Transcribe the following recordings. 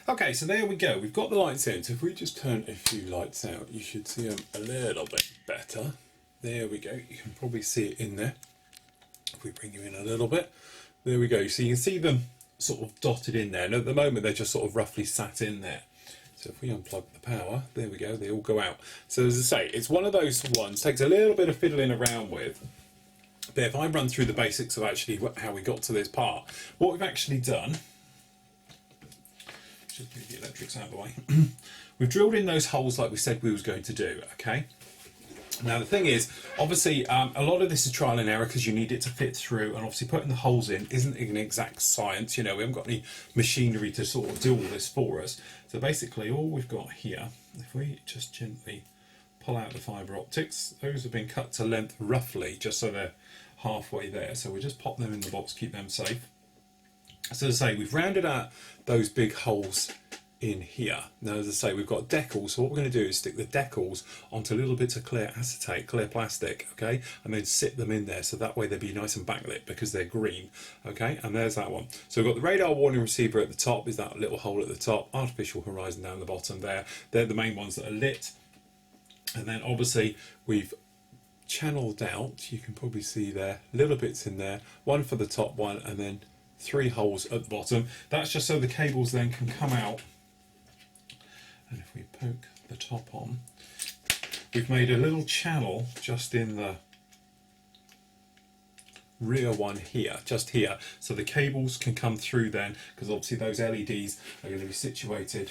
Okay, so there we go. We've got the lights in. So if we just turn a few lights out, you should see them a little bit better. There we go. You can probably see it in there. If we bring you in a little bit, there we go. So you can see them sort of dotted in there. And at the moment, they're just sort of roughly sat in there. So if we unplug the power, there we go. They all go out. So as I say, it's one of those ones, takes a little bit of fiddling around with. But if I run through the basics of actually how we got to this part, what we've actually done, just move the electrics out of the way, we've drilled in those holes like we said we was going to do, okay? Now the thing is, obviously a lot of this is trial and error because you need it to fit through, and obviously putting the holes in isn't an exact science, you know, we haven't got any machinery to sort of do all this for us. So basically all we've got here, if we just gently pull out the fibre optics, those have been cut to length roughly, just so they're halfway there. So we just pop them in the box, keep them safe. So as I say, we've rounded out those big holes in here. Now as I say, we've got decals, so what we're going to do is stick the decals onto little bits of clear acetate, clear plastic, okay, and then sit them in there so that way they'll be nice and backlit because they're green, okay. And there's that one. So we've got the radar warning receiver at the top, is that little hole at the top, artificial horizon down the bottom there. They're the main ones that are lit. And then obviously we've channeled out, you can probably see there, little bits in there, one for the top one and then 3 holes at the bottom. That's just so the cables then can come out. And if we poke the top on, we've made a little channel just in the rear one here, just here, so the cables can come through then, because obviously those LEDs are going to be situated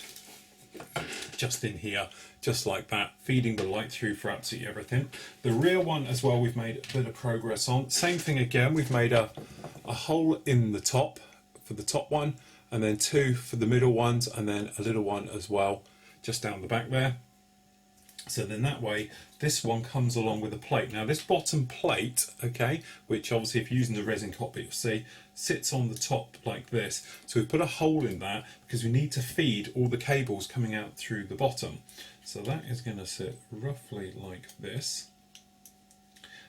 just in here, just like that, feeding the light through for absolutely everything. The rear one as well, we've made a bit of progress on. Same thing again, we've made a hole in the top for the top one, and then 2 for the middle ones, and then a little one as well just down the back there. So then that way this one comes along with a plate. Now this bottom plate, okay, which obviously if you're using the resin cockpit you'll see, sits on the top like this. So we've put a hole in that because we need to feed all the cables coming out through the bottom. So that is going to sit roughly like this.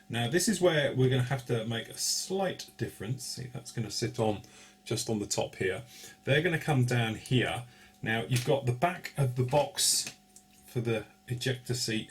Now this is where we're going to have to make a slight difference. See, that's going to sit on just on the top here. They're going to come down here. Now you've got the back of the box for the ejector seat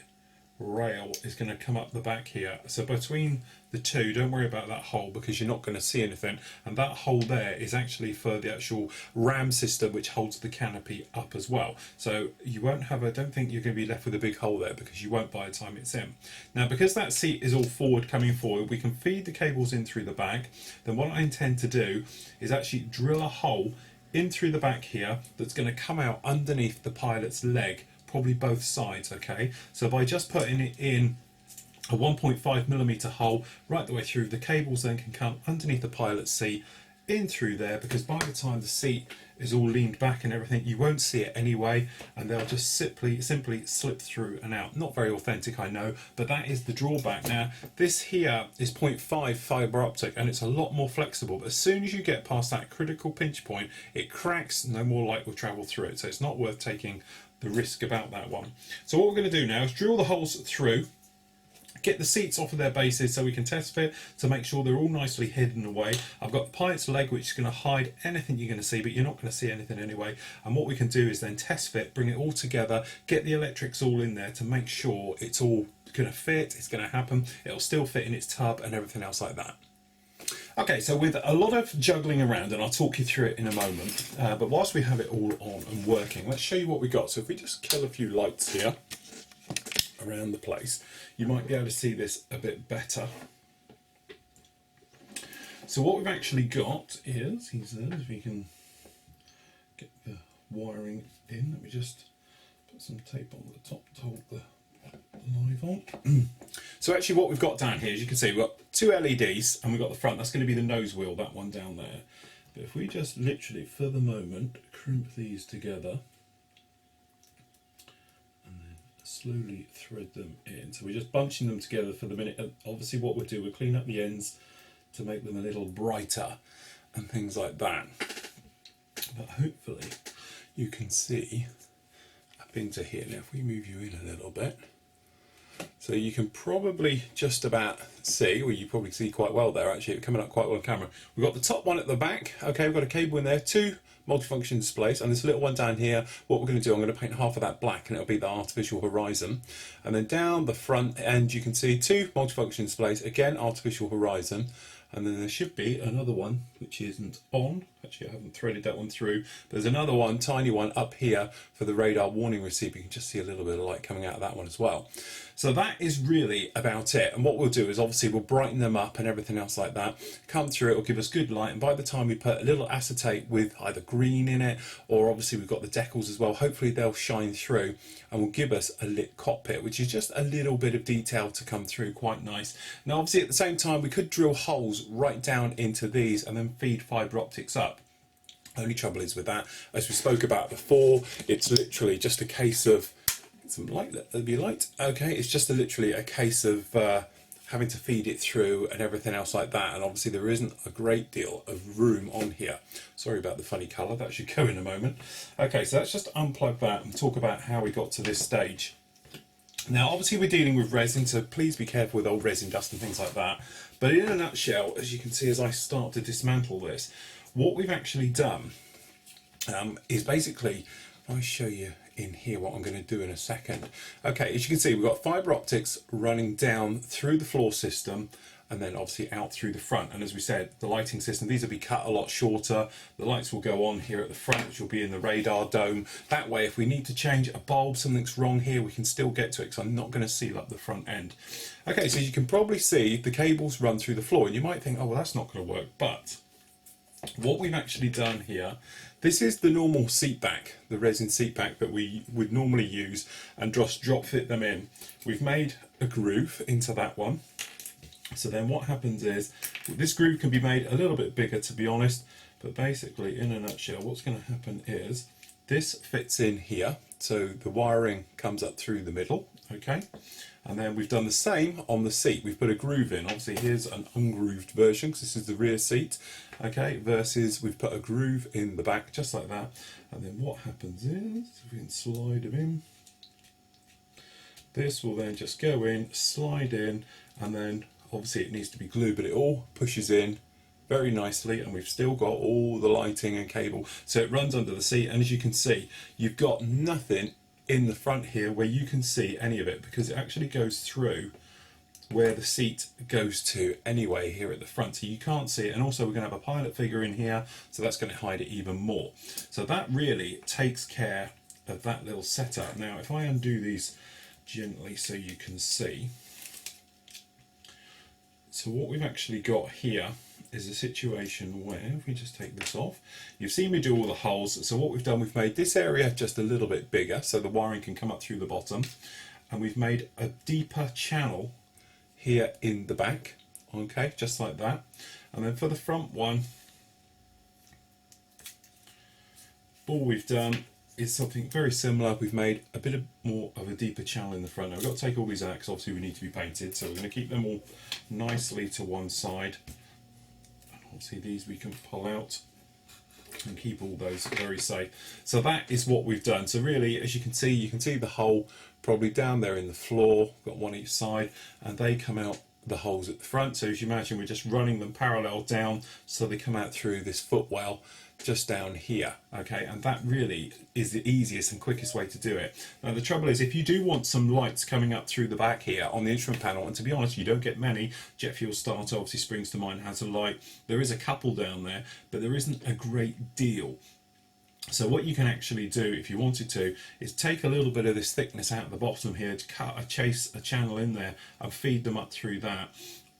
rail is going to come up the back here. So between the two, don't worry about that hole because you're not going to see anything. And that hole there is actually for the actual ram system which holds the canopy up as well. So you won't have I don't think you're going to be left with a big hole there because you won't by the time it's in. Now because that seat is all forward coming forward, we can feed the cables in through the back. Then what I intend to do is actually drill a hole in through the back here that's going to come out underneath the pilot's leg, probably both sides, okay? So by just putting it in a 1.5mm hole right the way through, the cables then can come underneath the pilot's seat in through there, because by the time the seat is all leaned back and everything you won't see it anyway, and they'll just simply slip through and out. Not very authentic, I know, but that is the drawback. Now this here is 0.5 fibre optic and it's a lot more flexible, but as soon as you get past that critical pinch point it cracks, no more light will travel through it, so it's not worth taking the risk about that one. So what we're going to do now is drill the holes through, get the seats off of their bases so we can test fit to make sure they're all nicely hidden away. I've got the pilot's leg which is going to hide anything you're going to see, but you're not going to see anything anyway. And what we can do is then test fit, bring it all together, get the electrics all in there to make sure it's all going to fit, it's going to happen, it'll still fit in its tub and everything else like that. Okay, so with a lot of juggling around, and I'll talk you through it in a moment, but whilst we have it all on and working, let's show you what we got. So if we just kill a few lights here around the place, you might be able to see this a bit better. So what we've actually got is, he says, if we can get the wiring in, let me just put some tape on the top to hold the live on. So actually what we've got down here, as you can see, we've got 2 LEDs and we've got the front, that's going to be the nose wheel, that one down there. But if we just literally, for the moment, crimp these together and then slowly thread them in. So we're just bunching them together for the minute. And obviously what we'll do, we'll clean up the ends to make them a little brighter and things like that. But hopefully you can see up into here. Now if we move you in a little bit, So you can probably just about see, well, you probably see quite well there actually, coming up quite well on camera. We've got the top one at the back, okay, we've got a cable in there, two multifunction displays, and this little one down here, what we're going to do, I'm going to paint half of that black and it'll be the artificial horizon. And then down the front end you can see two multifunction displays, again artificial horizon. And then there should be another one which isn't on. Actually, I haven't threaded that one through. There's another one, tiny one, up here for the radar warning receiver. You can just see a little bit of light coming out of that one as well. So that is really about it. And what we'll do is obviously we'll brighten them up and everything else like that. Come through, it'll give us good light. And by the time we put a little acetate with either green in it, or obviously we've got the decals as well, hopefully they'll shine through and will give us a lit cockpit, which is just a little bit of detail to come through, quite nice. Now obviously at the same time we could drill holes right down into these and then feed fibre optics up. Only trouble is with that, as we spoke about before, it's literally just a case of some light, there'll be light, okay, it's just literally a case of having to feed it through and everything else like that, and obviously there isn't a great deal of room on here. Sorry about the funny colour, that should go in a moment. Okay, so let's just unplug that and talk about how we got to this stage. Now obviously we're dealing with resin, so please be careful with old resin dust and things like that, but in a nutshell, as you can see as I start to dismantle this, what we've actually done is basically, I'll show you in here what I'm going to do in a second. Okay, as you can see, we've got fibre optics running down through the floor system and then obviously out through the front. And as we said, the lighting system, these will be cut a lot shorter. The lights will go on here at the front, which will be in the radar dome. That way, if we need to change a bulb, something's wrong here, we can still get to it, because I'm not going to seal up the front end. Okay, so you can probably see the cables run through the floor, and you might think, oh, well, that's not going to work, but what we've actually done here, this is the normal seat back, the resin seat back that we would normally use, and just drop fit them in. We've made a groove into that one. So then what happens is, this groove can be made a little bit bigger, to be honest, but basically in a nutshell what's going to happen is this fits in here, so the wiring comes up through the middle, okay, and then we've done the same on the seat. We've put a groove in. Obviously here's an ungrooved version because this is the rear seat, okay, versus we've put a groove in the back just like that. And then what happens is, if we can slide them in, this will then just go in, slide in, and then obviously it needs to be glued, but it all pushes in very nicely, and we've still got all the lighting and cable, so it runs under the seat. And as you can see, you've got nothing in the front here where you can see any of it, because it actually goes through where the seat goes to anyway here at the front, so you can't see it. And also we're going to have a pilot figure in here, so that's going to hide it even more. So that really takes care of that little setup. Now if I undo these gently so you can see, so what we've actually got here is a situation where, if we just take this off, you've seen me do all the holes. So what we've done, we've made this area just a little bit bigger so the wiring can come up through the bottom, and we've made a deeper channel here in the back, okay, just like that. And then for the front one, all we've done is something very similar. We've made a bit more of a deeper channel in the front. Now we've got to take all these out because obviously we need to be painted, so we're going to keep them all nicely to one side. And obviously these we can pull out and keep all those very safe. So that is what we've done. So really, as you can see the hole probably down there in the floor, got one each side, and they come out the holes at the front. So as you imagine, we're just running them parallel down so they come out through this footwell just down here, okay, and that really is the easiest and quickest way to do it. Now the trouble is, if you do want some lights coming up through the back here on the instrument panel, and to be honest you don't get many, jet fuel starter obviously springs to mind, has a light, there is a couple down there, but there isn't a great deal. So what you can actually do if you wanted to is take a little bit of this thickness out of the bottom here to cut a channel in there and feed them up through that.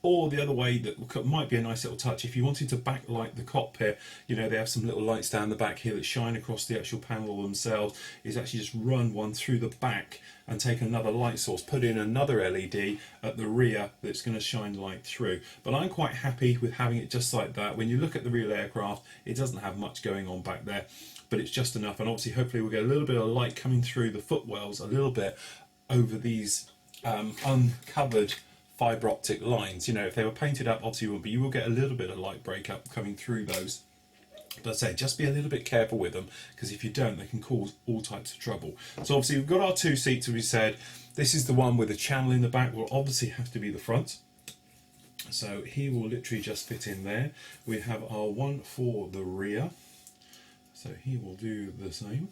Or the other way that might be a nice little touch, if you wanted to backlight the cockpit, you know, they have some little lights down the back here that shine across the actual panel themselves, is actually just run one through the back and take another light source, put in another LED at the rear that's going to shine light through. But I'm quite happy with having it just like that. When you look at the real aircraft, it doesn't have much going on back there, but it's just enough. And obviously hopefully we'll get a little bit of light coming through the footwells, a little bit over these uncovered fibre optic lines. You know, if they were painted up, obviously you wouldn't, but you will get a little bit of light breakup coming through those. But I say, just be a little bit careful with them, because if you don't, they can cause all types of trouble. So obviously we've got our 2 seats, as we said. This is the one with the channel in the back, will obviously have to be the front. So he will literally just fit in there. We have our one for the rear. So he will do the same.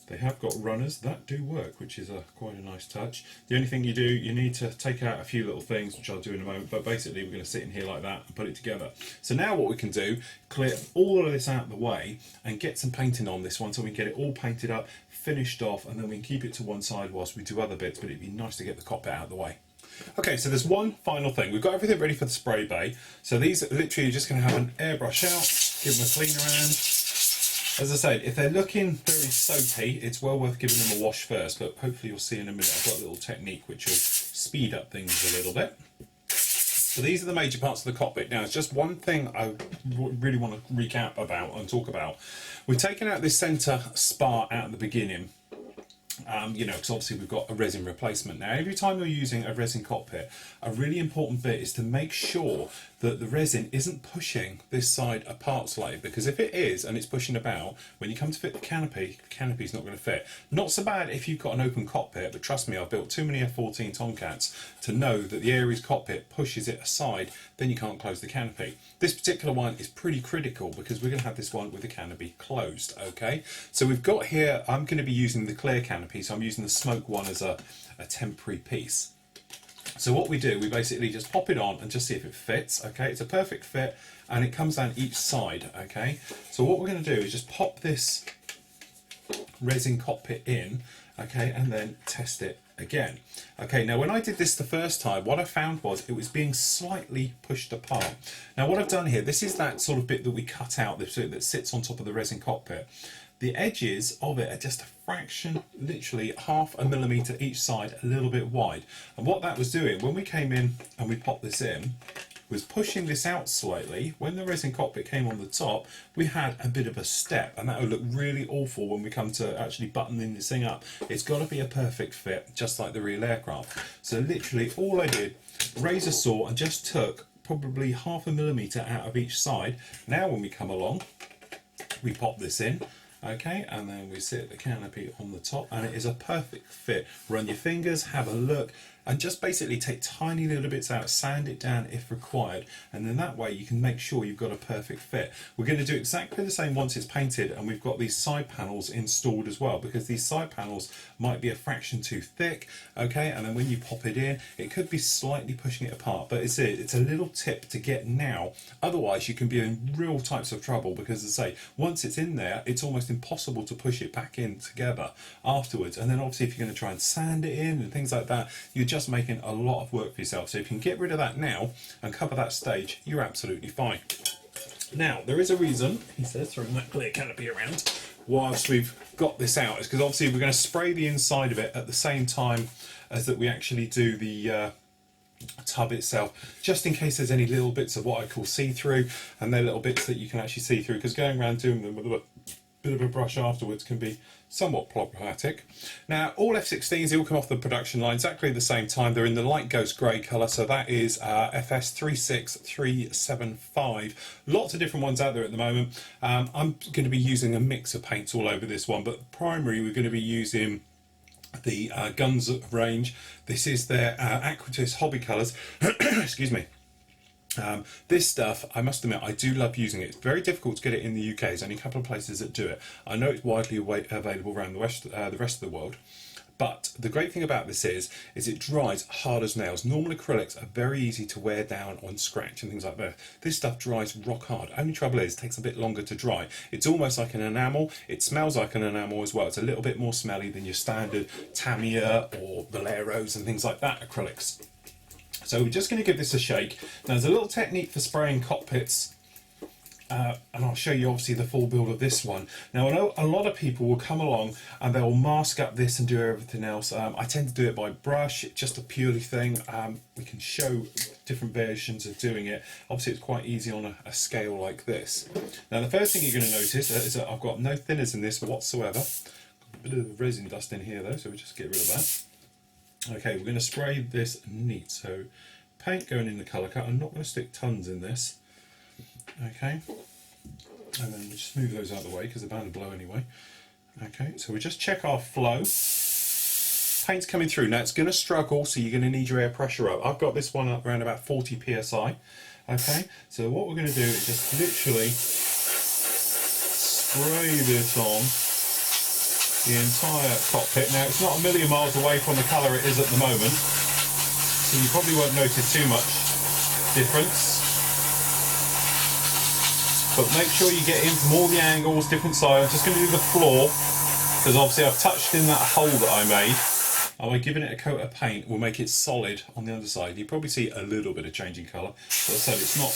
They have got runners that do work, which is quite a nice touch. The only thing you do, you need to take out a few little things, which I'll do in a moment, but basically we're going to sit in here like that and put it together. So now what we can do, clear all of this out of the way and get some painting on this one, so we can get it all painted up, finished off, and then we can keep it to one side whilst we do other bits, but it'd be nice to get the cockpit out of the way. Okay, so there's one final thing. We've got everything ready for the spray bay. So these are literally just going to have an airbrush out, give them a clean around. As I said, if they're looking very soapy, it's well worth giving them a wash first, but hopefully you'll see in a minute I've got a little technique which will speed up things a little bit. So these are the major parts of the cockpit. Now, it's just one thing I really want to recap about and talk about. We've taken out this centre spar out at the beginning. You know, because obviously we've got a resin replacement. Now, every time you're using a resin cockpit, a really important bit is to make sure that the resin isn't pushing this side apart slightly, because if it is and it's pushing about, when you come to fit the canopy's not going to fit. Not so bad if you've got an open cockpit, but trust me, I've built too many F-14 Tomcats to know that the Aries cockpit pushes it aside, then you can't close the canopy. This particular one is pretty critical because we're going to have this one with the canopy closed, okay? So we've got here, I'm going to be using the clear canopy, so I'm using the smoke one as a temporary piece. So what we do, we basically just pop it on and just see if it fits, okay? It's a perfect fit and it comes down each side, okay? So what we're going to do is just pop this resin cockpit in, okay, and then test it again. Okay, now when I did this the first time, what I found was it was being slightly pushed apart. Now what I've done here, this is that sort of bit that we cut out that sits on top of the resin cockpit. The edges of it are just a fraction, literally half a millimetre each side, a little bit wide. And what that was doing, when we came in and we popped this in, was pushing this out slightly. When the resin cockpit came on the top, we had a bit of a step, and that would look really awful when we come to actually buttoning this thing up. It's got to be a perfect fit, just like the real aircraft. So literally all I did, razor saw, and just took probably half a millimetre out of each side. Now when we come along, we pop this in. Okay, and then we sit the canopy on the top, and it is a perfect fit. Run your fingers, have a look, and just basically take tiny little bits out, sand it down if required, and then that way you can make sure you've got a perfect fit. We're going to do exactly the same once it's painted, and we've got these side panels installed as well, because these side panels might be a fraction too thick, okay, and then when you pop it in, it could be slightly pushing it apart, but it's a little tip to get now. Otherwise you can be in real types of trouble, because as I say, once it's in there, it's almost impossible to push it back in together afterwards. And then obviously if you're going to try and sand it in and things like that, you're just making a lot of work for yourself. So if you can get rid of that now and cover that stage, you're absolutely fine. Now there is a reason, he says, throwing that clear canopy around whilst we've got this out, is because obviously we're going to spray the inside of it at the same time as that we actually do the tub itself, just in case there's any little bits of what I call see-through, and they're little bits that you can actually see through, because going around doing them with a bit of a brush afterwards can be somewhat problematic. Now all F-16s, they all come off the production line exactly at the same time. They're in the light ghost grey colour, so that is FS36375. Lots of different ones out there at the moment. I'm going to be using a mix of paints all over this one, but primary we're going to be using the guns range. This is their Aquatis hobby colours. Excuse me. This stuff, I must admit, I do love using it. It's very difficult to get it in the UK. There's only a couple of places that do it. I know it's widely available around the rest of the world. But the great thing about this is it dries hard as nails. Normal acrylics are very easy to wear down on scratch and things like that. This stuff dries rock hard. Only trouble is it takes a bit longer to dry. It's almost like an enamel. It smells like an enamel as well. It's a little bit more smelly than your standard Tamiya or Valeros and things like that acrylics. So we're just going to give this a shake. Now there's a little technique for spraying cockpits, and I'll show you obviously the full build of this one. Now I know a lot of people will come along and they'll mask up this and do everything else. I tend to do it by brush, it's just a purely thing. We can show different versions of doing it. Obviously it's quite easy on a scale like this. Now the first thing you're going to notice is that I've got no thinners in this whatsoever. A bit of resin dust in here though, so we just get rid of that. Okay, we're going to spray this neat. So paint going in the colour cut. I'm not going to stick tons in this. Okay. And then we just move those out of the way because they're bound to blow anyway. Okay, so we just check our flow. Paint's coming through. Now it's going to struggle, so you're going to need your air pressure up. I've got this one up around about 40 psi. Okay, so what we're going to do is just literally spray this on the entire cockpit. Now it's not a million miles away from the colour it is at the moment, so you probably won't notice too much difference. But make sure you get in from all the angles, different sides. I'm just going to do the floor, because obviously I've touched in that hole that I made. And by giving it a coat of paint, we'll make it solid on the underside. You probably see a little bit of changing colour, but as I said, it's not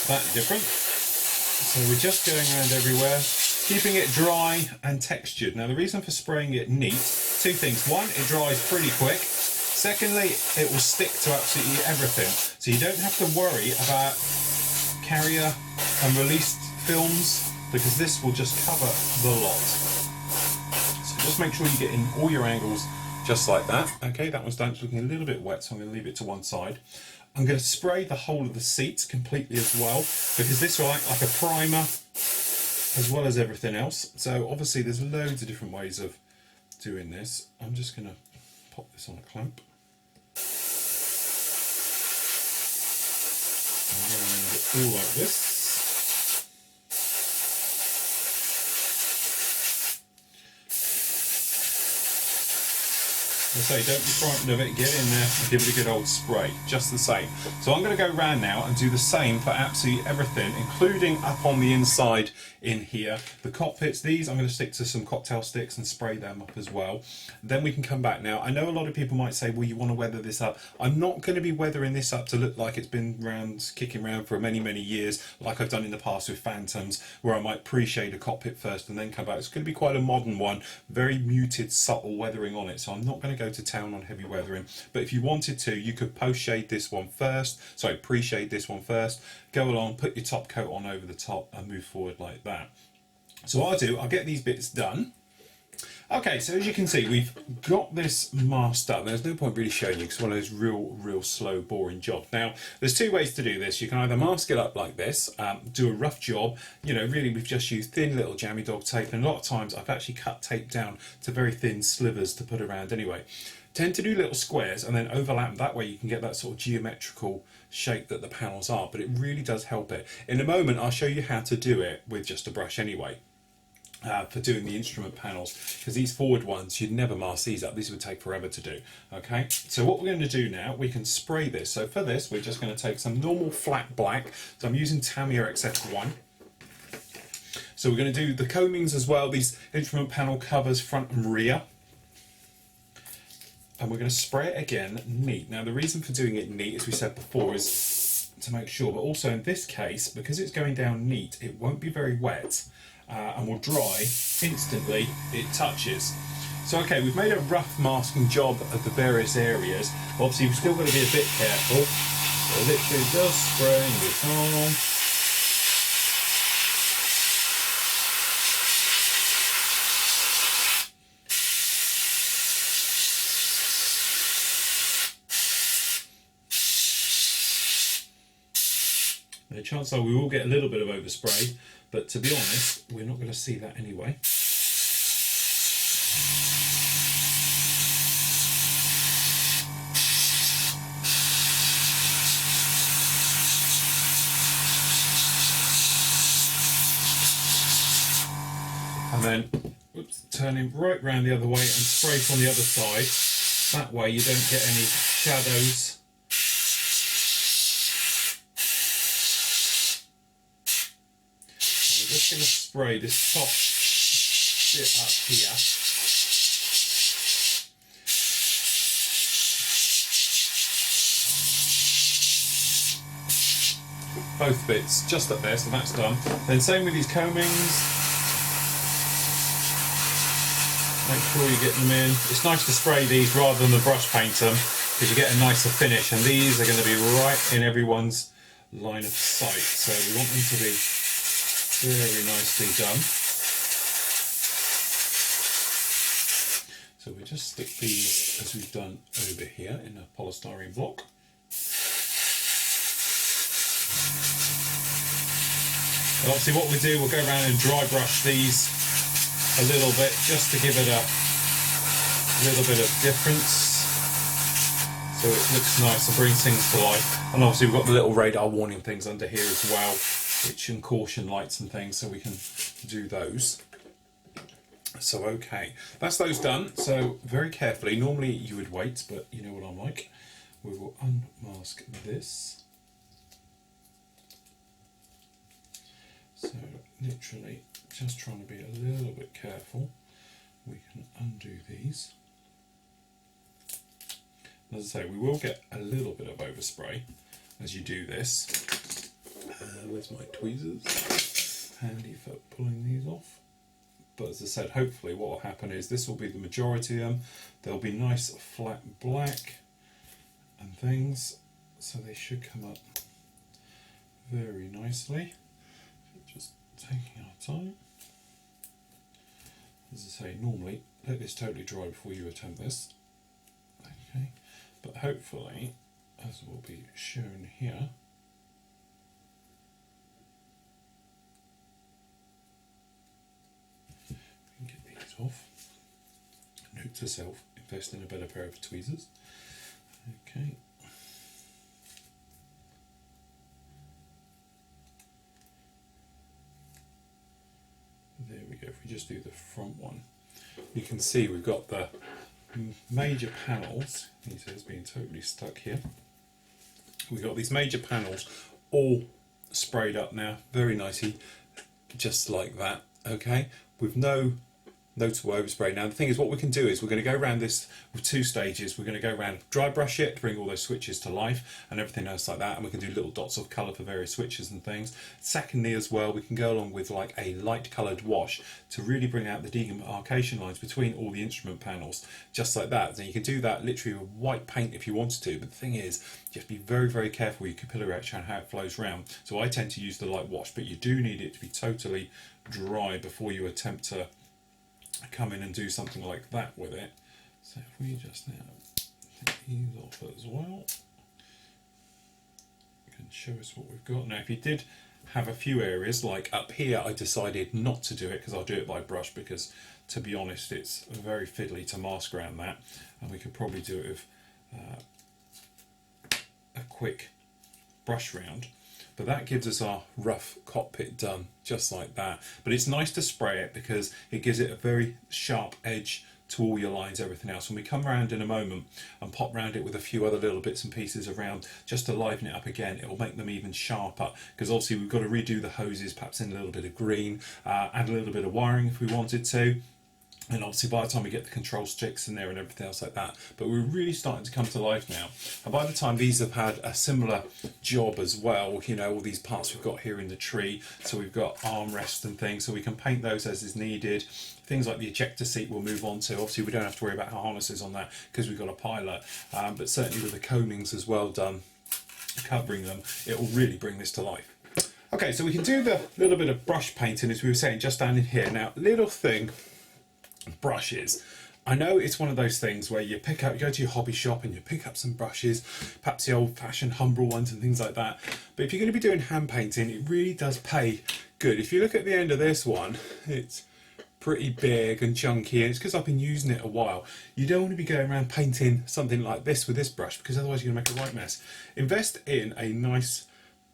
that different. So we're just going around everywhere, keeping it dry and textured. Now the reason for spraying it neat, two things. One, it dries pretty quick. Secondly, it will stick to absolutely everything. So you don't have to worry about carrier and released films, because this will just cover the lot. So just make sure you get in all your angles just like that. Okay, that one's done. It's looking a little bit wet, so I'm going to leave it to one side. I'm going to spray the whole of the seats completely as well, because this will act like a primer as well as everything else. So obviously there's loads of different ways of doing this. I'm just going to pop this on a clamp. And all like this. As I say, don't be frightened of it, get in there and give it a good old spray, just the same. So I'm going to go around now and do the same for absolutely everything, including up on the inside in here. The cockpits, these I'm going to stick to some cocktail sticks and spray them up as well. Then we can come back now. I know a lot of people might say, well, you want to weather this up. I'm not going to be weathering this up to look like it's been kicking around for many, many years, like I've done in the past with Phantoms, where I might pre-shade a cockpit first and then come back. It's going to be quite a modern one, very muted, subtle weathering on it. So I'm not going to go to town on heavy weathering, but if you wanted to, you could post-shade this one first, sorry, pre-shade this one first, go along, put your top coat on over the top and move forward like that. So what I'll do, I'll get these bits done. Okay, so as you can see, we've got this masked up. There's no point really showing you because it's one of those real slow, boring jobs. Now, there's two ways to do this. You can either mask it up like this, do a rough job. You know, really, we've just used thin little jammy dog tape, and a lot of times I've actually cut tape down to very thin slivers to put around anyway. Tend to do little squares and then overlap. That way you can get that sort of geometrical shape that the panels are, but it really does help it. In a moment, I'll show you how to do it with just a brush anyway. For doing the instrument panels, because these forward ones, you'd never mask these up. These would take forever to do. Okay, so what we're going to do now, we can spray this. So for this, we're just going to take some normal flat black. So I'm using Tamiya XF1. So we're going to do the combings as well, these instrument panel covers front and rear. And we're going to spray it again neat. Now the reason for doing it neat, as we said before, is to make sure, but also in this case, because it's going down neat, it won't be very wet. And will dry instantly it touches. So okay, we've made a rough masking job of the various areas. Obviously we've still got to be a bit careful. So literally just spraying this on. The chances are we will get a little bit of overspray, but to be honest, we're not going to see that anyway. And then, turn him right round the other way and spray from the other side. That way you don't get any shadows. I'm just going to spray this top bit up here. Both bits just up there, so that's done. Then same with these combings. Make sure you get them in. It's nice to spray these rather than the brush paint them, because you get a nicer finish, and these are going to be right in everyone's line of sight, so we want them to be very nicely done. So we just stick these as we've done over here in a polystyrene block. So obviously what we do, we'll go around and dry brush these a little bit just to give it a little bit of difference, so it looks nice and brings things to life. And obviously we've got the little radar warning things under here as well, which and caution lights and things, so we can do those. So okay, that's those done. So very carefully, normally you would wait, but you know what I'm like. We will unmask this. So literally just trying to be a little bit careful. We can undo these. As I say, we will get a little bit of overspray as you do this. Where's my tweezers? Handy for pulling these off. But as I said, hopefully what will happen is this will be the majority of them. They'll be nice flat black and things, so they should come up very nicely. Just taking our time. As I say, normally let this totally dry before you attempt this. Okay, but hopefully, as will be shown here, we can get these off. Note to self, invest in a better pair of tweezers. Okay. There we go. If we just do the front one, you can see we've got the major panels. These are being totally stuck here. We've got these major panels all sprayed up now, very nicely, just like that. Okay, with no notable overspray. Now the thing is, what we can do is we're going to go around this with two stages. We're going to go around, dry brush it to bring all those switches to life and everything else like that, and we can do little dots of colour for various switches and things. Secondly as well, we can go along with like a light coloured wash to really bring out the demarcation lines between all the instrument panels, just like that. And you can do that literally with white paint if you wanted to, but the thing is, you have to be very, very careful with your capillary action and how it flows around. So I tend to use the light wash, but you do need it to be totally dry before you attempt to come in and do something like that with it. So if we just now take these off as well, you can show us what we've got. Now if you did have a few areas, like up here, I decided not to do it because I'll do it by brush, because to be honest it's very fiddly to mask around that, and we could probably do it with a quick brush round. But that gives us our rough cockpit done, just like that. But it's nice to spray it because it gives it a very sharp edge to all your lines, everything else. When we come around in a moment and pop round it with a few other little bits and pieces around, just to liven it up again, it will make them even sharper, because obviously we've got to redo the hoses, perhaps in a little bit of green, add a little bit of wiring if we wanted to. And obviously by the time we get the control sticks in there and everything else like that, but we're really starting to come to life now. And by the time these have had a similar job as well, you know, all these parts we've got here in the tree, so we've got armrests and things, so we can paint those as is needed. Things like the ejector seat we'll move on to. Obviously we don't have to worry about our harnesses on that because we've got a pilot, but certainly with the conings as well done, covering them, it will really bring this to life. Okay, so we can do the little bit of brush painting, as we were saying, just down in here. Now, little thing, brushes. I know it's one of those things where you go to your hobby shop and you pick up some brushes, perhaps the old-fashioned Humbrol ones and things like that. But if you're going to be doing hand painting, it really does pay good. If you look at the end of this one, it's pretty big and chunky, and it's because I've been using it a while. You don't want to be going around painting something like this with this brush, because otherwise you're going to make a right mess. Invest in a nice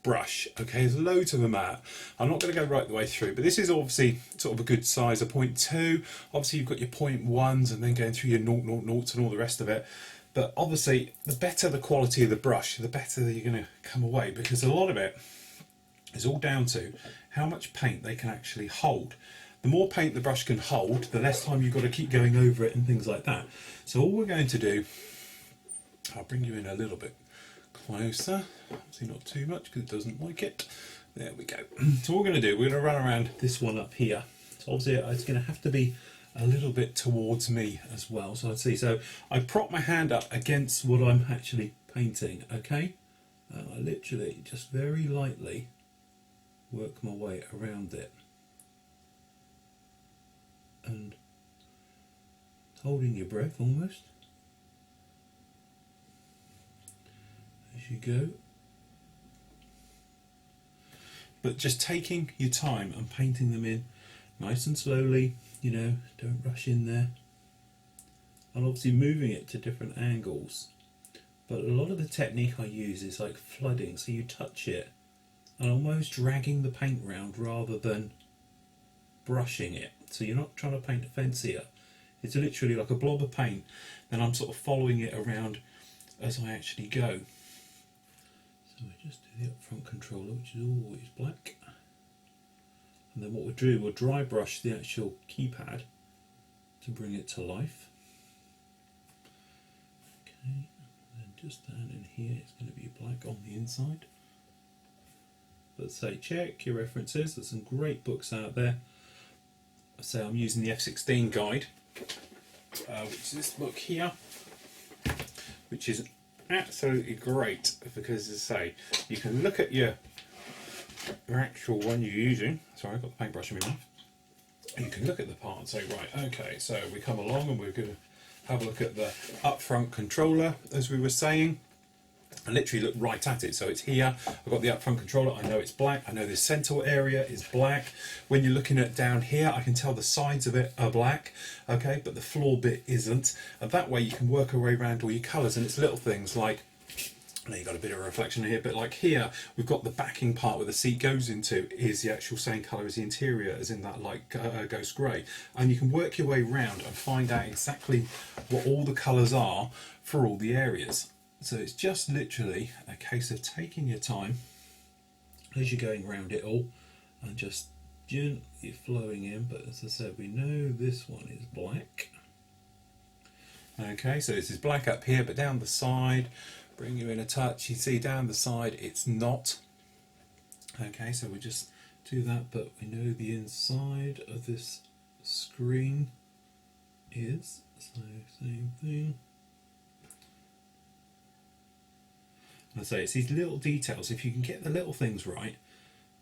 brush. Okay, there's loads of them out. I'm not going to go right the way through, but this is obviously sort of a good size, a 0.2. Obviously you've got your 0.1s and then going through your 0.00s and all the rest of it. But obviously the better the quality of the brush, the better you're going to come away, because a lot of it is all down to how much paint they can actually hold. The more paint the brush can hold, the less time you've got to keep going over it and things like that. So all we're going to do, I'll bring you in a little bit closer, obviously not too much because it doesn't like it. There we go. So what we're going to do, we're going to run around this one up here. So obviously it's going to have to be a little bit towards me as well. So let's see. So I prop my hand up against what I'm actually painting, okay? And I literally just very lightly work my way around it. And holding your breath almost as you go. but just taking your time and painting them in nice and slowly, you know, don't rush in there. And obviously moving it to different angles. But a lot of the technique I use is like flooding, so you touch it and almost dragging the paint round rather than brushing it. So you're not trying to paint a fence here. It's literally like a blob of paint, then I'm sort of following it around as I actually go. So we just do the up front controller, which is always black. And then what we'll do, we'll dry brush the actual keypad to bring it to life. Okay, and then just down in here it's going to be black on the inside. But say check your references, there's some great books out there. I say I'm using the F-16 guide, which is this book here, which is absolutely great because, as I say, you can look at your actual one you're using. Sorry, I've got the paintbrush in my mouth. You can look at the part and say, right, okay, so we come along and we're going to have a look at the up-front controller, as we were saying. I literally look right at it, so it's here. I've got the up-front controller, I know it's black, I know the central area is black. When you're looking at down here, I can tell the sides of it are black, okay, but the floor bit isn't. And that way you can work your way around all your colours, and it's little things like, now you've got a bit of a reflection here, but like here, we've got the backing part where the seat goes into is the actual same colour as the interior, as in that like ghost grey. And you can work your way around and find out exactly what all the colours are for all the areas. So it's just literally a case of taking your time as you're going around it all and just gently flowing in. But as I said, we know this one is black. Okay, so this is black up here, but down the side, bring you in a touch, you see down the side it's not. Okay, so we just do that, but we know the inside of this screen is, so same thing. I say it's these little details. If you can get the little things right,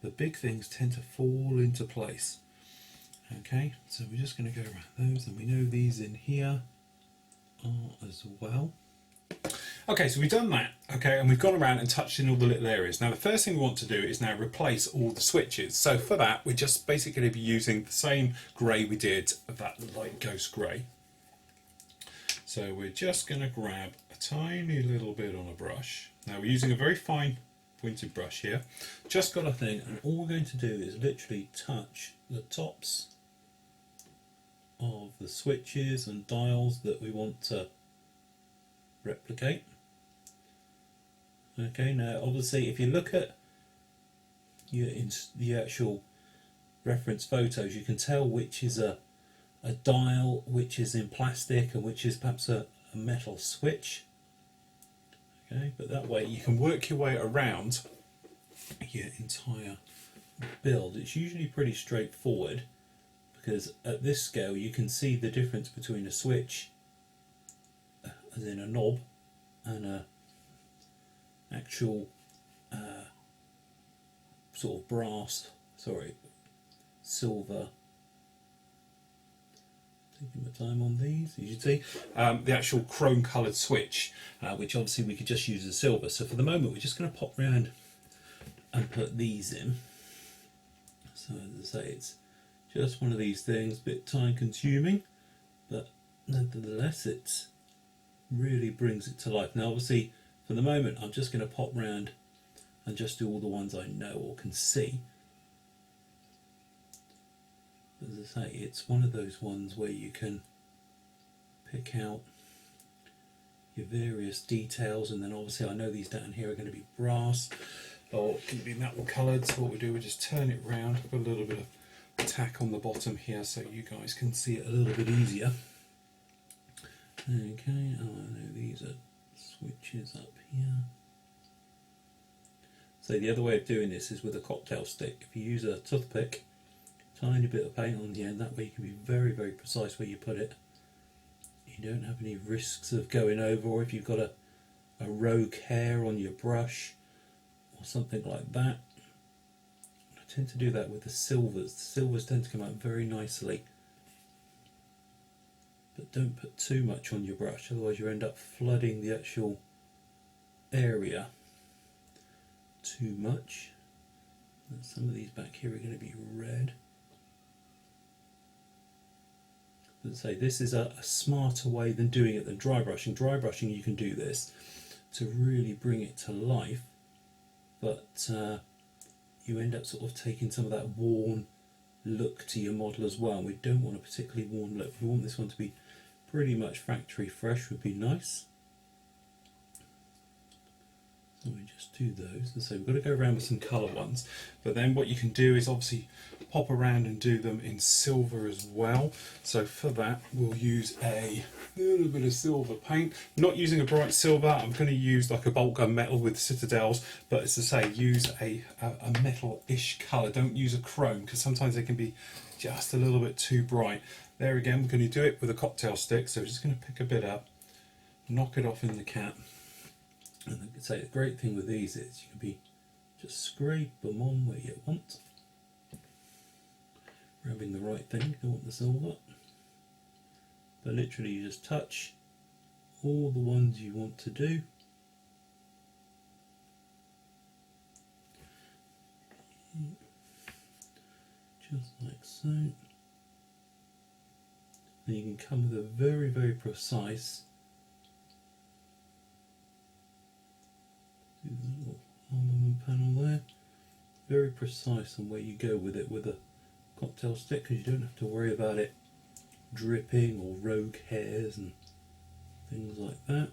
the big things tend to fall into place. Okay, so we're just going to go around those, and we know these in here are as well. Okay, so we've done that, okay, and we've gone around and touched in all the little areas. Now the first thing we want to do is now replace all the switches. So for that, we're just basically going to be using the same grey we did, that light ghost grey. So we're just going to grab a tiny little bit on a brush. Now we're using a very fine pointed brush here. Just got a thing, and all we're going to do is literally touch the tops of the switches and dials that we want to replicate. Okay, now obviously if you look at the actual reference photos, you can tell which is a dial, which is in plastic, and which is perhaps a metal switch. Okay, but that way you can work your way around your entire build. It's usually pretty straightforward because at this scale you can see the difference between a switch, as in a knob, and a actual sort of brass, silver. Taking my time on these, as you see, the actual chrome coloured switch, which obviously we could just use as silver. So for the moment we're just going to pop round and put these in. So as I say, it's just one of these things, a bit time consuming, but nevertheless it really brings it to life. Now obviously for the moment I'm just going to pop round and just do all the ones I know or can see. As I say, it's one of those ones where you can pick out your various details, and then obviously I know these down here are going to be brass or can be metal coloured, so what we do, we just turn it round, put a little bit of tack on the bottom here so you guys can see it a little bit easier. Okay, oh, I know these are switches up here. So the other way of doing this is with a cocktail stick. If you use a toothpick, tiny bit of paint on the end, that way you can be very, very precise where you put it. You don't have any risks of going over, or if you've got a rogue hair on your brush or something like that. I tend to do that with the silvers. The silvers tend to come out very nicely. But don't put too much on your brush, otherwise you end up flooding the actual area too much. Some of these back here are going to be red. Let's say this is a smarter way than doing it than dry brushing. Dry brushing, you can do this to really bring it to life, but you end up sort of taking some of that worn look to your model as well. We don't want a particularly worn look. We want this one to be pretty much factory fresh, would be nice. So we just do those. And so we've got to go around with some colour ones, but then what you can do is obviously pop around and do them in silver as well. So for that we'll use a little bit of silver paint. I'm not using a bright silver, I'm going to use like a bulk gun metal with citadels, but as I say, use a metal-ish colour. Don't use a chrome because sometimes they can be just a little bit too bright. There again, we're going to do it with a cocktail stick, so we're just going to pick a bit up, knock it off in the cap. And I could say the great thing with these is you can be just scrape them on where you want. Grabbing the right thing, you don't want the silver. But literally you just touch all the ones you want to do. Just like so. And you can come with a very, very precise little armament panel there. Very precise on where you go with it with a cocktail stick, because you don't have to worry about it dripping or rogue hairs and things like that.